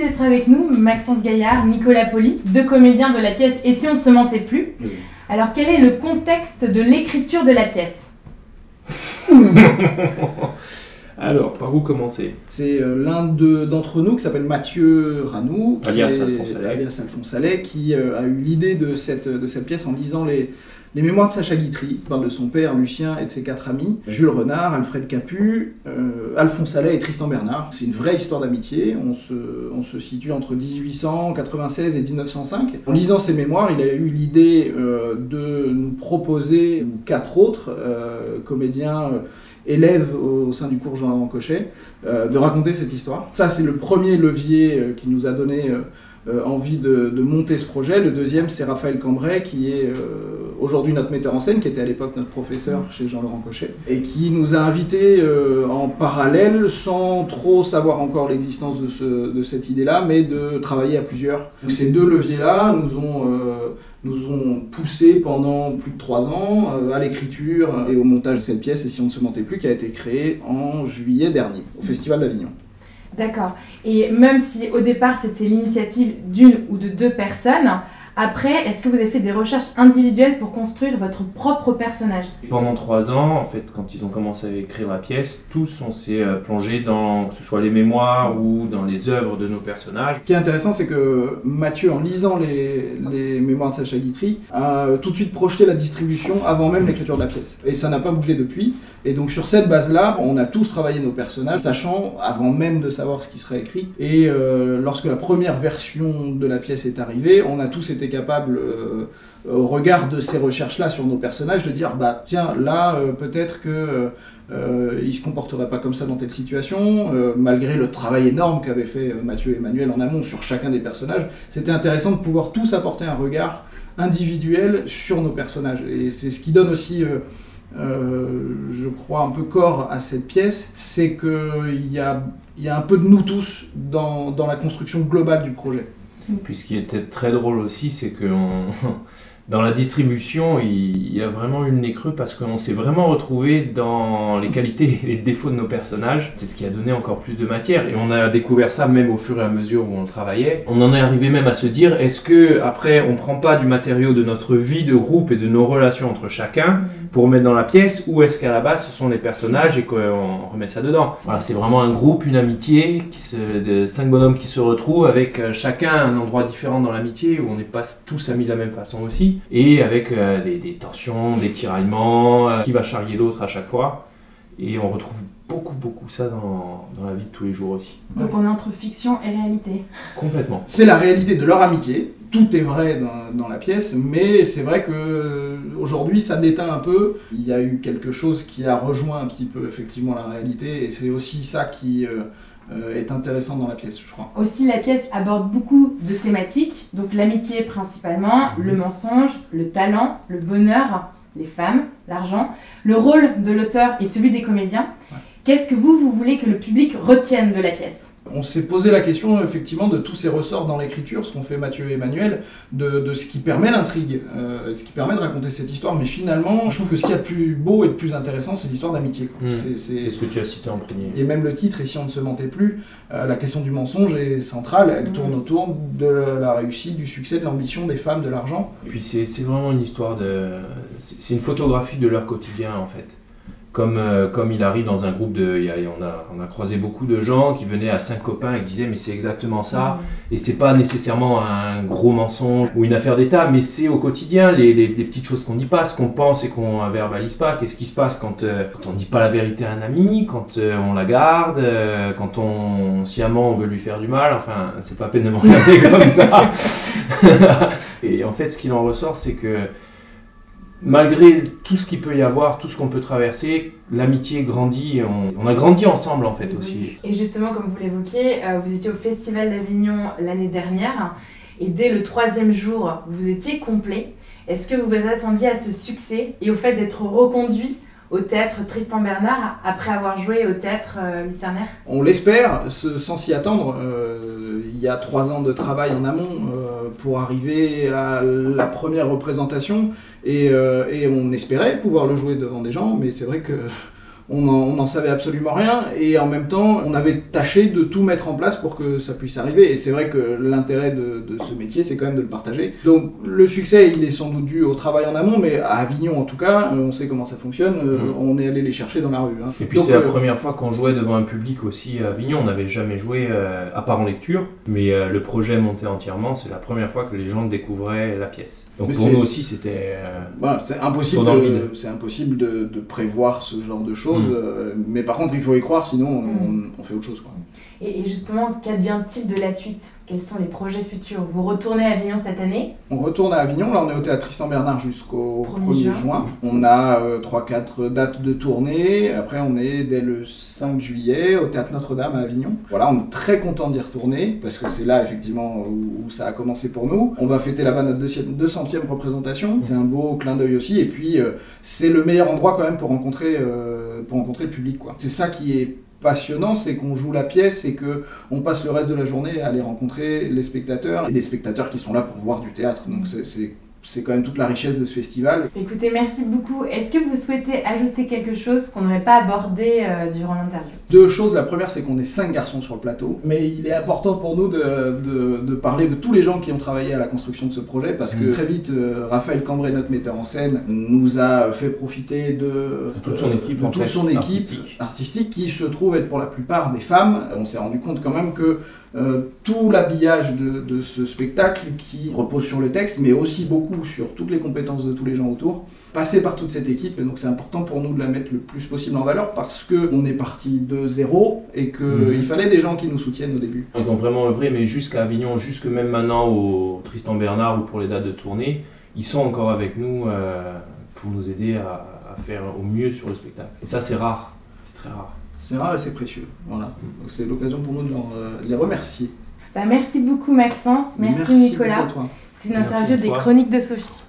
d'être avec nous, Maxence Gaillard, Nicolas Poli, deux comédiens de la pièce Et si on ne se mentait plus. Oui. Alors quel est le contexte de l'écriture de la pièce? Alors, par où commencer? C'est l'un d'entre nous qui s'appelle Mathieu Ranou, alias Alphonse Allais, qui a eu l'idée de cette pièce en lisant les mémoires de Sacha Guitry. Il parle de son père, Lucien, et de ses 4 amis, Jules Renard, Alfred Capu, Alphonse Allais et Tristan Bernard. C'est une vraie histoire d'amitié. On se situe entre 1896 et 1905. En lisant ces mémoires, il a eu l'idée de nous proposer 4 autres comédiens élèves au sein du cours Jean Cochet, de raconter cette histoire. Ça, c'est le premier levier qui nous a donné envie de monter ce projet. Le deuxième, c'est Raphaël Cambrai, qui est aujourd'hui notre metteur en scène, qui était à l'époque notre professeur chez Jean-Laurent Cochet, et qui nous a invités en parallèle, sans trop savoir encore l'existence de cette idée-là, mais de travailler à plusieurs. Donc, ces deux leviers-là nous ont poussé pendant plus de 3 ans à l'écriture et au montage de cette pièce, Et si on ne se mentait plus, qui a été créée en juillet dernier, au Festival d'Avignon. D'accord. Et même si au départ c'était l'initiative d'une ou de 2 personnes, après, est-ce que vous avez fait des recherches individuelles pour construire votre propre personnage? Pendant 3 ans, en fait, quand ils ont commencé à écrire la pièce, tous on s'est plongé dans, que ce soit les mémoires ou dans les œuvres de nos personnages. Ce qui est intéressant, c'est que Mathieu, en lisant les mémoires de Sacha Guitry, a tout de suite projeté la distribution avant même l'écriture de la pièce. Et ça n'a pas bougé depuis. Et donc sur cette base-là, on a tous travaillé nos personnages, sachant, avant même de savoir ce qui serait écrit. Et lorsque la première version de la pièce est arrivée, on a tous été capables, au regard de ces recherches-là sur nos personnages, de dire bah tiens, là, peut-être que il se comporterait pas comme ça dans telle situation, malgré le travail énorme qu'avaient fait Mathieu et Emmanuel en amont sur chacun des personnages. C'était intéressant de pouvoir tous apporter un regard individuel sur nos personnages. Et c'est ce qui donne aussi... je crois un peu corps à cette pièce, c'est qu'il y a un peu de nous tous dans la construction globale du projet. Puis ce qui était très drôle aussi, c'est que dans la distribution, il y a vraiment eu le nez creux parce qu'on s'est vraiment retrouvé dans les qualités et les défauts de nos personnages. C'est ce qui a donné encore plus de matière et on a découvert ça même au fur et à mesure où on travaillait. On en est arrivé même à se dire, est-ce que après on prend pas du matériau de notre vie de groupe et de nos relations entre chacun pour mettre dans la pièce, ou est-ce qu'à la base ce sont les personnages et qu'on remet ça dedans? Voilà, c'est vraiment un groupe, une amitié, de 5 bonhommes qui se retrouvent avec chacun un endroit différent dans l'amitié où on n'est pas tous amis de la même façon aussi, et avec des tensions, des tiraillements, qui va charrier l'autre à chaque fois, et on retrouve beaucoup ça dans la vie de tous les jours aussi. Donc on est entre fiction et réalité. Complètement. C'est la réalité de leur amitié, tout est vrai dans la pièce, mais c'est vrai qu'aujourd'hui ça déteint un peu. Il y a eu quelque chose qui a rejoint un petit peu effectivement la réalité, et c'est aussi ça qui est intéressant dans la pièce, je crois. Aussi, la pièce aborde beaucoup de thématiques, donc l'amitié principalement, le mensonge, le talent, le bonheur, les femmes, l'argent, le rôle de l'auteur et celui des comédiens. Ouais. Qu'est-ce que vous voulez que le public retienne de la pièce? On s'est posé la question effectivement de tous ces ressorts dans l'écriture, ce qu'ont fait Mathieu et Emmanuel, de ce qui permet l'intrigue, ce qui permet de raconter cette histoire. Mais finalement, je trouve que ce qu'il y a de plus beau et de plus intéressant, c'est l'histoire d'amitié. C'est ce que tu as cité en premier. Et même le titre, Et si on ne se mentait plus, la question du mensonge est centrale, elle tourne autour de la réussite, du succès, de l'ambition, des femmes, de l'argent. Et puis c'est vraiment une histoire de... C'est une photographie de leur quotidien en fait. Comme il arrive dans un groupe on a croisé beaucoup de gens qui venaient à 5 copains et qui disaient mais c'est exactement ça, et c'est pas nécessairement un gros mensonge ou une affaire d'état, mais c'est au quotidien les petites choses qu'on y passe, qu'on pense et qu'on verbalise pas. Qu'est-ce qui se passe quand on dit pas la vérité à un ami, quand on la garde, quand sciemment on veut lui faire du mal, enfin c'est pas peine de m'engager comme ça. Et en fait ce qu'il en ressort, c'est que malgré tout ce qu'il peut y avoir, tout ce qu'on peut traverser, l'amitié grandit, et on a grandi ensemble en fait aussi. Et justement, comme vous l'évoquiez, vous étiez au Festival d'Avignon l'année dernière, et dès le 3e jour, vous étiez complet. Est-ce que vous vous attendiez à ce succès et au fait d'être reconduit au théâtre Tristan Bernard après avoir joué au théâtre Lucernaire? On l'espère, sans s'y attendre. Il y a 3 ans de travail en amont pour arriver à la première représentation, et on espérait pouvoir le jouer devant des gens, mais c'est vrai que on n'en savait absolument rien, et en même temps, on avait tâché de tout mettre en place pour que ça puisse arriver. Et c'est vrai que l'intérêt de ce métier, c'est quand même de le partager. Donc le succès, il est sans doute dû au travail en amont, mais à Avignon en tout cas, on sait comment ça fonctionne, on est allé les chercher dans la rue. Et puis donc, c'est la première fois qu'on jouait devant un public aussi à Avignon. On n'avait jamais joué à part en lecture, mais le projet monté entièrement, c'est la première fois que les gens découvraient la pièce. Donc mais pour nous aussi, c'était voilà, c'est impossible de prévoir ce genre de choses, mais par contre, il faut y croire, sinon on fait autre chose, quoi. Et justement, qu'advient-il de la suite? Quels sont les projets futurs? Vous retournez à Avignon cette année? On retourne à Avignon, là on est au Théâtre Tristan Bernard jusqu'au 1er juin. On a 3-4 dates de tournée, après on est dès le 5 juillet au Théâtre Notre-Dame à Avignon. Voilà, on est très content d'y retourner, parce que c'est là effectivement où ça a commencé pour nous. On va fêter là-bas notre 200e représentation, c'est un beau clin d'œil aussi, et puis c'est le meilleur endroit quand même pour rencontrer le public, quoi. C'est ça qui est passionnant, c'est qu'on joue la pièce et qu'on passe le reste de la journée à aller rencontrer les spectateurs, et des spectateurs qui sont là pour voir du théâtre. Donc c'est quand même toute la richesse de ce festival. Écoutez, merci beaucoup. Est-ce que vous souhaitez ajouter quelque chose qu'on n'aurait pas abordé durant l'interview? 2 choses. La première, c'est qu'on est 5 garçons sur le plateau. Mais il est important pour nous de parler de tous les gens qui ont travaillé à la construction de ce projet, parce que très vite, Raphaël Cambray, notre metteur en scène, nous a fait profiter de toute son équipe, artistique, qui se trouve être pour la plupart des femmes. On s'est rendu compte quand même que tout l'habillage de ce spectacle, qui repose sur le texte, mais aussi beaucoup sur toutes les compétences de tous les gens autour, passait par toute cette équipe, et donc c'est important pour nous de la mettre le plus possible en valeur, parce qu'on est parti de zéro, et qu'il fallait des gens qui nous soutiennent au début. Ils ont vraiment œuvré, mais jusqu'à Avignon, jusque même maintenant au Tristan Bernard ou pour les dates de tournée, ils sont encore avec nous pour nous aider à faire au mieux sur le spectacle. Et ça c'est rare, c'est très rare. C'est rare et c'est précieux, voilà. Donc c'est l'occasion pour nous de les remercier. Merci beaucoup Maxence, merci Nicolas. C'est une interview des Chroniques de Sophie.